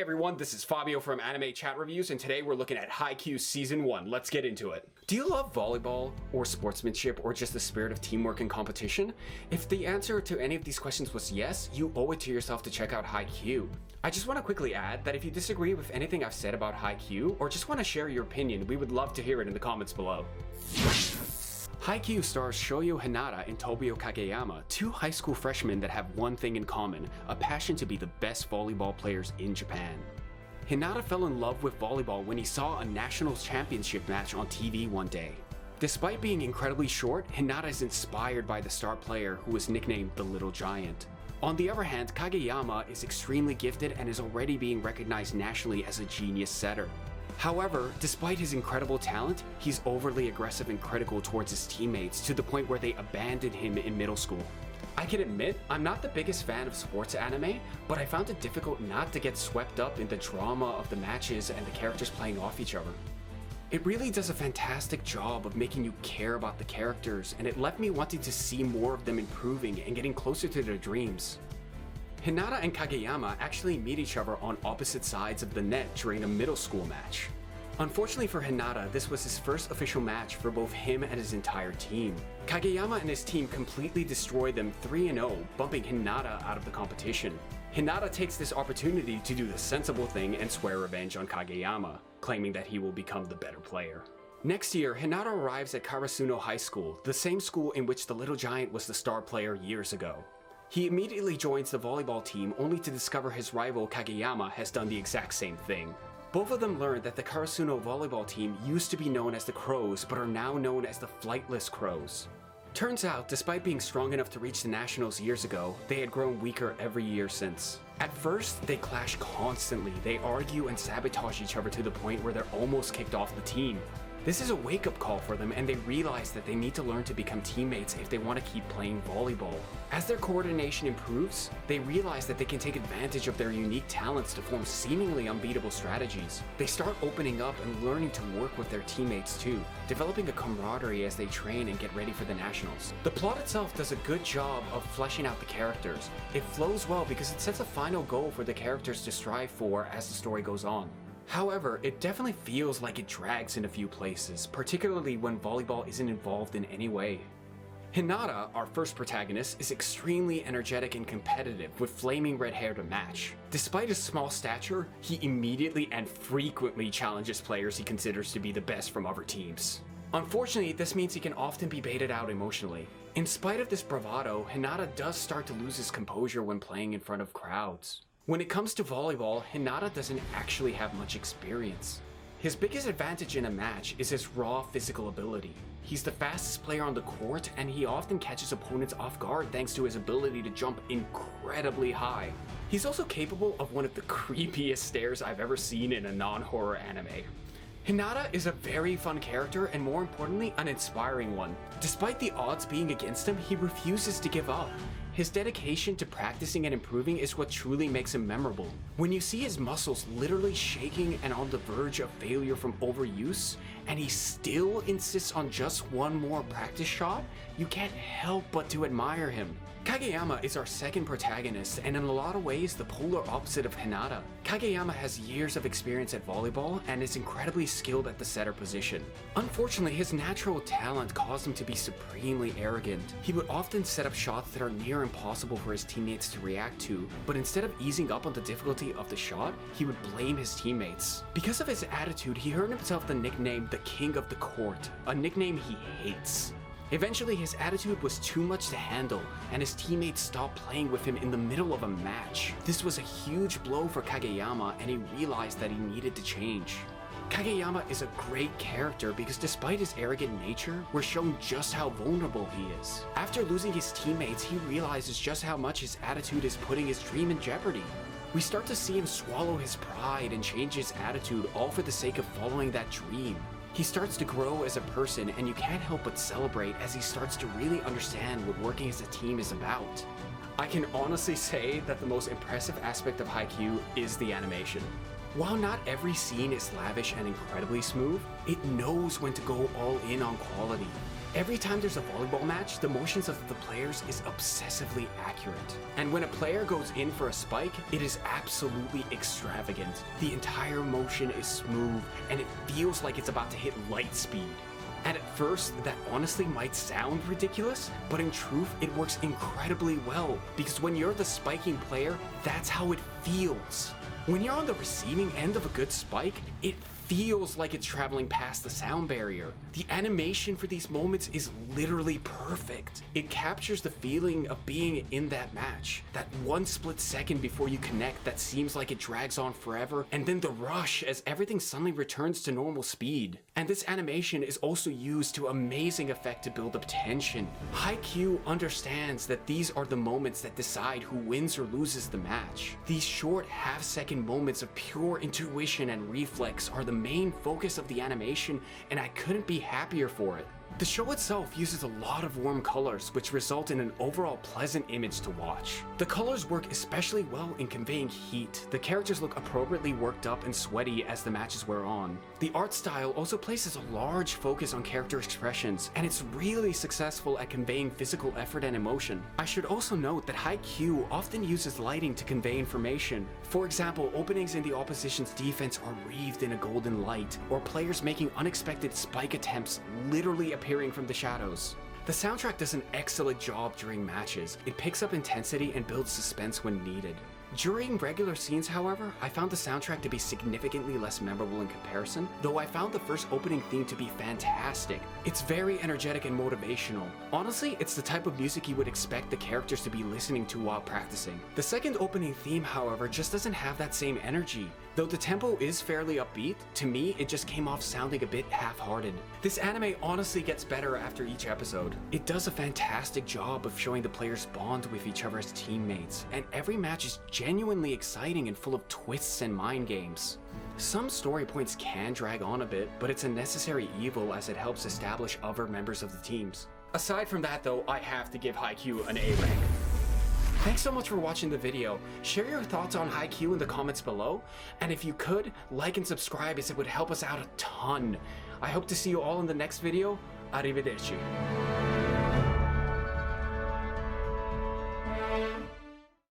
everyone, this is Fabio from Anime Chat Reviews, and today we're looking at Haikyuu Season 1. Let's get into it. Do you love volleyball, or sportsmanship, or just the spirit of teamwork and competition? If the answer to any of these questions was yes, you owe it to yourself to check out Haikyuu. I just want to quickly add that if you disagree with anything I've said about Haikyuu, or just want to share your opinion, we would love to hear it in the comments below. Haikyuu stars Shouyou Hinata and Tobio Kageyama, two high school freshmen that have one thing in common, a passion to be the best volleyball players in Japan. Hinata fell in love with volleyball when he saw a national championship match on TV one day. Despite being incredibly short, Hinata is inspired by the star player who was nicknamed the Little Giant. On the other hand, Kageyama is extremely gifted and is already being recognized nationally as a genius setter. However, despite his incredible talent, he's overly aggressive and critical towards his teammates to the point where they abandoned him in middle school. I can admit, I'm not the biggest fan of sports anime, but I found it difficult not to get swept up in the drama of the matches and the characters playing off each other. It really does a fantastic job of making you care about the characters, and it left me wanting to see more of them improving and getting closer to their dreams. Hinata and Kageyama actually meet each other on opposite sides of the net during a middle school match. Unfortunately for Hinata, this was his first official match for both him and his entire team. Kageyama and his team completely destroyed them 3-0, bumping Hinata out of the competition. Hinata takes this opportunity to do the sensible thing and swear revenge on Kageyama, claiming that he will become the better player. Next year, Hinata arrives at Karasuno High School, the same school in which the Little Giant was the star player years ago. He immediately joins the volleyball team only to discover his rival Kageyama has done the exact same thing. Both of them learn that the Karasuno volleyball team used to be known as the Crows but are now known as the Flightless Crows. Turns out, despite being strong enough to reach the nationals years ago, they had grown weaker every year since. At first, they clash constantly, they argue and sabotage each other to the point where they're almost kicked off the team. This is a wake-up call for them, and they realize that they need to learn to become teammates if they want to keep playing volleyball. As their coordination improves, they realize that they can take advantage of their unique talents to form seemingly unbeatable strategies. They start opening up and learning to work with their teammates too, developing a camaraderie as they train and get ready for the nationals. The plot itself does a good job of fleshing out the characters. It flows well because it sets a final goal for the characters to strive for as the story goes on. However, it definitely feels like it drags in a few places, particularly when volleyball isn't involved in any way. Hinata, our first protagonist, is extremely energetic and competitive with flaming red hair to match. Despite his small stature, he immediately and frequently challenges players he considers to be the best from other teams. Unfortunately, this means he can often be baited out emotionally. In spite of this bravado, Hinata does start to lose his composure when playing in front of crowds. When it comes to volleyball, Hinata doesn't actually have much experience. His biggest advantage in a match is his raw physical ability. He's the fastest player on the court, and he often catches opponents off guard thanks to his ability to jump incredibly high. He's also capable of one of the creepiest stares I've ever seen in a non-horror anime. Hinata is a very fun character and, more importantly, an inspiring one. Despite the odds being against him, he refuses to give up. His dedication to practicing and improving is what truly makes him memorable. When you see his muscles literally shaking and on the verge of failure from overuse, and he still insists on just one more practice shot, you can't help but to admire him. Kageyama is our second protagonist, and in a lot of ways the polar opposite of Hinata. Kageyama has years of experience at volleyball and is incredibly skilled at the setter position. Unfortunately, his natural talent caused him to be supremely arrogant. He would often set up shots that are near impossible for his teammates to react to, but instead of easing up on the difficulty of the shot, he would blame his teammates. Because of his attitude, he earned himself the nickname the King of the Court, a nickname he hates. Eventually, his attitude was too much to handle, and his teammates stopped playing with him in the middle of a match. This was a huge blow for Kageyama, and he realized that he needed to change. Kageyama is a great character because despite his arrogant nature, we're shown just how vulnerable he is. After losing his teammates, he realizes just how much his attitude is putting his dream in jeopardy. We start to see him swallow his pride and change his attitude, all for the sake of following that dream. He starts to grow as a person, and you can't help but celebrate as he starts to really understand what working as a team is about. I can honestly say that the most impressive aspect of Haikyuu is the animation. While not every scene is lavish and incredibly smooth, it knows when to go all in on quality. Every time there's a volleyball match, the motions of the players is obsessively accurate. And when a player goes in for a spike, it is absolutely extravagant. The entire motion is smooth, and it feels like it's about to hit light speed. And at first, that honestly might sound ridiculous, but in truth, it works incredibly well, because when you're the spiking player, that's how it feels. When you're on the receiving end of a good spike, it feels like it's traveling past the sound barrier. The animation for these moments is literally perfect. It captures the feeling of being in that match. That one split second before you connect that seems like it drags on forever, and then the rush as everything suddenly returns to normal speed. And this animation is also used to amazing effect to build up tension. Haikyuu understands that these are the moments that decide who wins or loses the match. These short half-second moments of pure intuition and reflex are the main focus of the animation, and I couldn't be happier for it. The show itself uses a lot of warm colors, which result in an overall pleasant image to watch. The colors work especially well in conveying heat. The characters look appropriately worked up and sweaty as the matches wear on. The art style also places a large focus on character expressions, and it's really successful at conveying physical effort and emotion. I should also note that Haikyuu often uses lighting to convey information. For example, openings in the opposition's defense are wreathed in a golden light, or players making unexpected spike attempts literally appearing from the shadows. The soundtrack does an excellent job during matches. It picks up intensity and builds suspense when needed. During regular scenes, however, I found the soundtrack to be significantly less memorable in comparison, though I found the first opening theme to be fantastic. It's very energetic and motivational. Honestly, it's the type of music you would expect the characters to be listening to while practicing. The second opening theme, however, just doesn't have that same energy. Though the tempo is fairly upbeat, to me it just came off sounding a bit half-hearted. This anime honestly gets better after each episode. It does a fantastic job of showing the players bond with each other as teammates, and every match is genuinely exciting and full of twists and mind games. Some story points can drag on a bit, but it's a necessary evil as it helps establish other members of the teams. Aside from that though, I have to give Haikyuu an A rank. Thanks so much for watching the video. Share your thoughts on Haikyuu in the comments below, and if you could, like and subscribe as it would help us out a ton. I hope to see you all in the next video. Arrivederci.